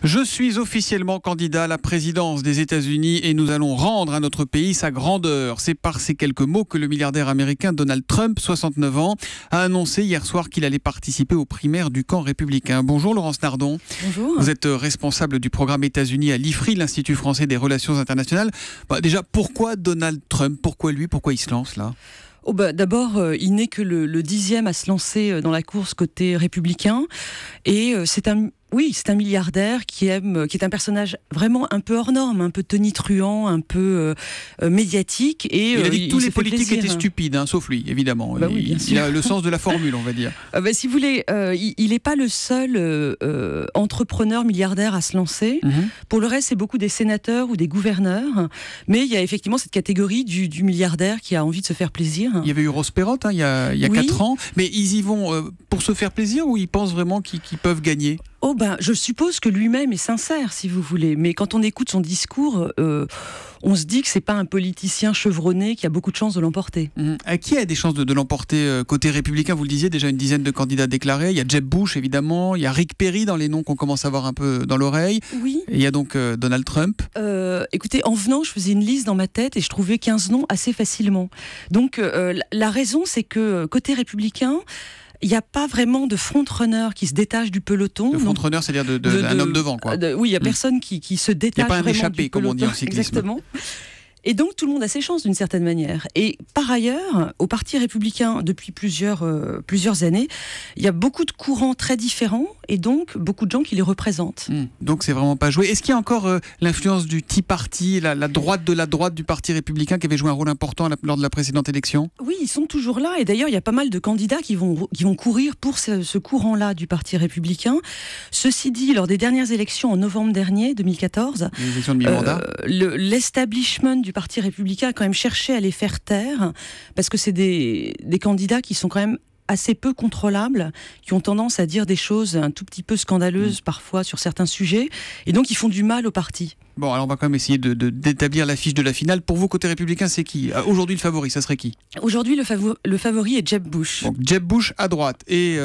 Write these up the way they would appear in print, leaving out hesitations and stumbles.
Je suis officiellement candidat à la présidence des États-Unis et nous allons rendre à notre pays sa grandeur. C'est par ces quelques mots que le milliardaire américain Donald Trump, 69 ans, a annoncé hier soir qu'il allait participer aux primaires du camp républicain. Bonjour Laurence Nardon. Bonjour. Vous êtes responsable du programme États-Unis à l'IFRI, l'Institut français des relations internationales. Déjà, pourquoi Donald Trump? Pourquoi lui? Pourquoi il se lance là? D'abord, il n'est que le 10e à se lancer dans la course côté républicain. Et c'est un milliardaire qui est un personnage vraiment un peu hors norme, un peu tonitruant, un peu médiatique. Et, il a dit que tous les politiques plaisir. étaient stupides, sauf lui, évidemment. Oui, il a le sens de la formule, on va dire. Si vous voulez, il n'est pas le seul entrepreneur milliardaire à se lancer. Pour le reste, c'est beaucoup des sénateurs ou des gouverneurs. Mais il y a effectivement cette catégorie du milliardaire qui a envie de se faire plaisir. Il y avait eu Ross Perot il y a 4 ans. Mais ils y vont pour se faire plaisir ou ils pensent vraiment qu'ils peuvent gagner? Je suppose que lui-même est sincère, si vous voulez. Mais quand on écoute son discours, on se dit que c'est pas un politicien chevronné qui a beaucoup de chances de l'emporter. Qui a des chances de l'emporter côté républicain? Vous le disiez, déjà une dizaine de candidats déclarés. Il y a Jeb Bush, évidemment. Il y a Rick Perry dans les noms qu'on commence à avoir un peu dans l'oreille. Oui. Et il y a donc Donald Trump. Écoutez, en venant, je faisais une liste dans ma tête et je trouvais 15 noms assez facilement. Donc, la raison, c'est que côté républicain, il n'y a pas vraiment de front-runner qui se détache du peloton. Le front-runner, c'est-à-dire d'un homme devant, quoi. Oui, il n'y a personne qui se détache vraiment du peloton. Il n'y a pas un échappé, comme on dit en cyclisme. Exactement. Et donc, tout le monde a ses chances, d'une certaine manière. Et par ailleurs, au Parti républicain, depuis plusieurs années, il y a beaucoup de courants très différents et donc beaucoup de gens qui les représentent. Donc, c'est vraiment pas joué. Est-ce qu'il y a encore l'influence du Tea Party, la droite de la droite du Parti républicain qui avait joué un rôle important lors de la précédente élection? Oui, ils sont toujours là. Et d'ailleurs, il y a pas mal de candidats qui vont courir pour ce courant-là du Parti républicain. Ceci dit, lors des dernières élections en novembre dernier, 2014, les élections de mi-mandat, l'establishment du Parti républicain a quand même cherché à les faire taire, parce que c'est des candidats qui sont quand même assez peu contrôlables, qui ont tendance à dire des choses un tout petit peu scandaleuses parfois sur certains sujets, et donc ils font du mal au parti. Bon, alors on va quand même essayer d'établir l'affiche de la finale. Pour vous, côté républicain, c'est qui? Aujourd'hui, le favori, ça serait qui? Aujourd'hui, le favori est Jeb Bush. Donc, Jeb Bush à droite. Et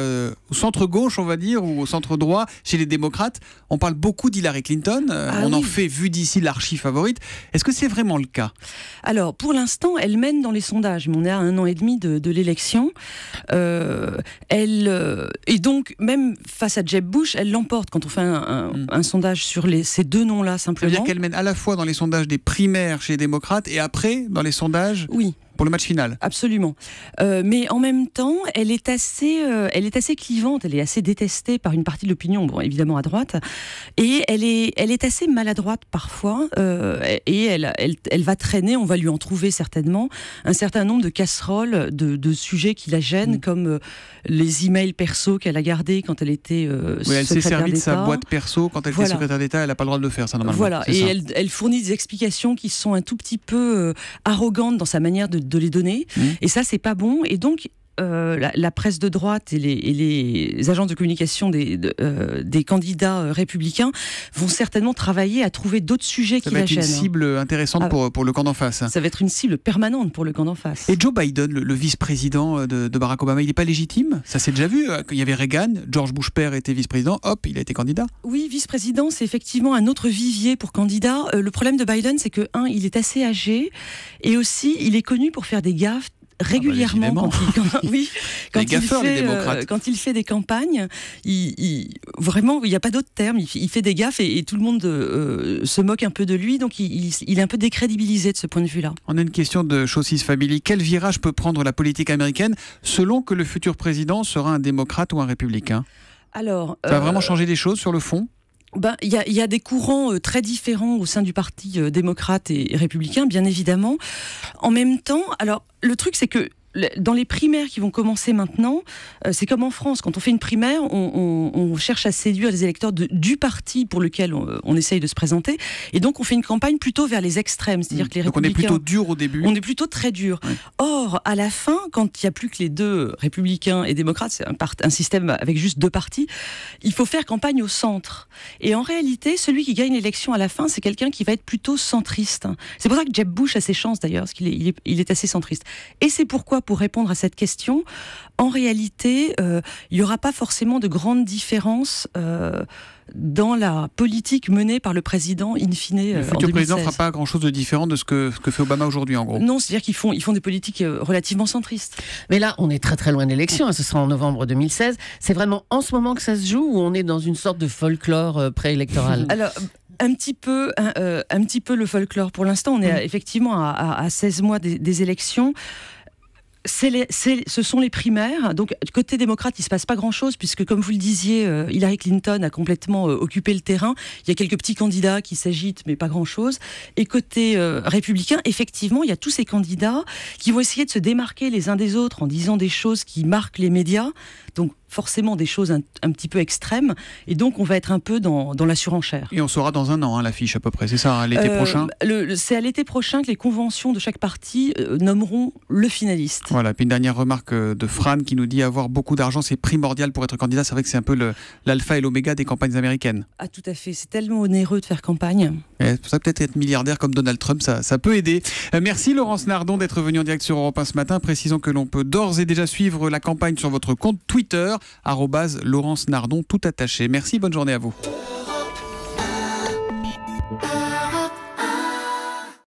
au centre-gauche, on va dire, ou au centre-droit, chez les démocrates, on parle beaucoup d'Hillary Clinton. En fait, vu d'ici, l'archi-favorite. Est-ce que c'est vraiment le cas? Alors, pour l'instant, elle mène dans les sondages. Mais on est à 1 an et demi de l'élection. Et donc, même face à Jeb Bush, elle l'emporte quand on fait un sondage sur ces deux noms-là, simplement. Qu'elle mène à la fois dans les sondages des primaires chez les démocrates et après dans les sondages pour le match final. Absolument. Mais en même temps, elle est assez clivante, elle est assez détestée par une partie de l'opinion, bon, évidemment à droite, et elle est assez maladroite parfois, et elle va traîner, on va lui en trouver certainement, un certain nombre de casseroles, de sujets qui la gênent, comme les emails perso qu'elle a gardés quand elle était secrétaire d'État. Elle s'est servie de sa boîte perso quand elle était secrétaire d'État, elle n'a pas le droit de le faire, ça, normalement. Voilà, et elle fournit des explications qui sont un tout petit peu arrogantes dans sa manière de les donner, et ça, c'est pas bon. Et donc, la presse de droite et les agences de communication des candidats républicains vont certainement travailler à trouver d'autres sujets qui la gênent. Ça va être une cible intéressante pour le camp d'en face. Ça va être une cible permanente pour le camp d'en face. Et Joe Biden, le vice-président de Barack Obama, il n'est pas légitime? Ça s'est déjà vu. Il y avait Reagan, George Bush père était vice-président, hop, il a été candidat. Oui, vice-président, c'est effectivement un autre vivier pour candidat. Le problème de Biden, c'est que, il est assez âgé, et aussi, il est connu pour faire des gaffes régulièrement quand il fait des campagnes, vraiment, il n'y a pas d'autre terme, il fait des gaffes et tout le monde se moque un peu de lui, donc il est un peu décrédibilisé de ce point de vue-là. On a une question de Chaucis Family. Quel virage peut prendre la politique américaine selon que le futur président sera un démocrate ou un républicain? Alors, ça va vraiment changer les choses sur le fond? Il y a des courants très différents au sein du parti démocrate et républicain, bien évidemment. En même temps, alors le truc, c'est que dans les primaires qui vont commencer maintenant, c'est comme en France, quand on fait une primaire, on cherche à séduire les électeurs du parti pour lequel on essaye de se présenter, et donc on fait une campagne plutôt vers les extrêmes, c'est-à-dire que les républicains... Donc on est plutôt dur au début. On est plutôt très dur. Oui. Or, à la fin, quand il n'y a plus que les deux, républicains et démocrates, c'est un système avec juste deux partis, il faut faire campagne au centre. Et en réalité, celui qui gagne l'élection à la fin, c'est quelqu'un qui va être plutôt centriste. C'est pour ça que Jeb Bush a ses chances d'ailleurs, parce qu'il est assez centriste. Et c'est pourquoi fois, pour répondre à cette question, en réalité, il n'y aura pas forcément de grandes différences dans la politique menée par le président in fine. Le futur président ne fera pas grand-chose de différent de ce que fait Obama aujourd'hui, en gros. Non, c'est-à-dire qu'ils font des politiques relativement centristes. Mais là, on est très très loin de l'élection, hein, ce sera en novembre 2016. C'est vraiment en ce moment que ça se joue ou on est dans une sorte de folklore préélectoral? Alors, un petit peu le folklore. Pour l'instant, on est effectivement à 16 mois des élections. Ce sont les primaires. Donc, côté démocrate, il ne se passe pas grand-chose, puisque, comme vous le disiez, Hillary Clinton a complètement occupé le terrain. Il y a quelques petits candidats qui s'agitent, mais pas grand-chose. Et côté républicain, effectivement, il y a tous ces candidats qui vont essayer de se démarquer les uns des autres en disant des choses qui marquent les médias. Donc, forcément, des choses un petit peu extrêmes. Et donc, on va être un peu dans la surenchère. Et on saura dans un an, hein, l'affiche à peu près, c'est ça, hein, l'été prochain? C'est à l'été prochain que les conventions de chaque parti nommeront le finaliste. Voilà, puis une dernière remarque de Fran qui nous dit avoir beaucoup d'argent, c'est primordial pour être candidat. C'est vrai que c'est un peu l'alpha et l'oméga des campagnes américaines. Ah, tout à fait. C'est tellement onéreux de faire campagne. Et pour ça, peut-être être milliardaire comme Donald Trump, ça peut aider. Merci Laurence Nardon d'être venue en direct sur Europe 1 ce matin. Précisons que l'on peut d'ores et déjà suivre la campagne sur votre compte Twitter, @Laurence Nardon, tout attaché. Merci, bonne journée à vous.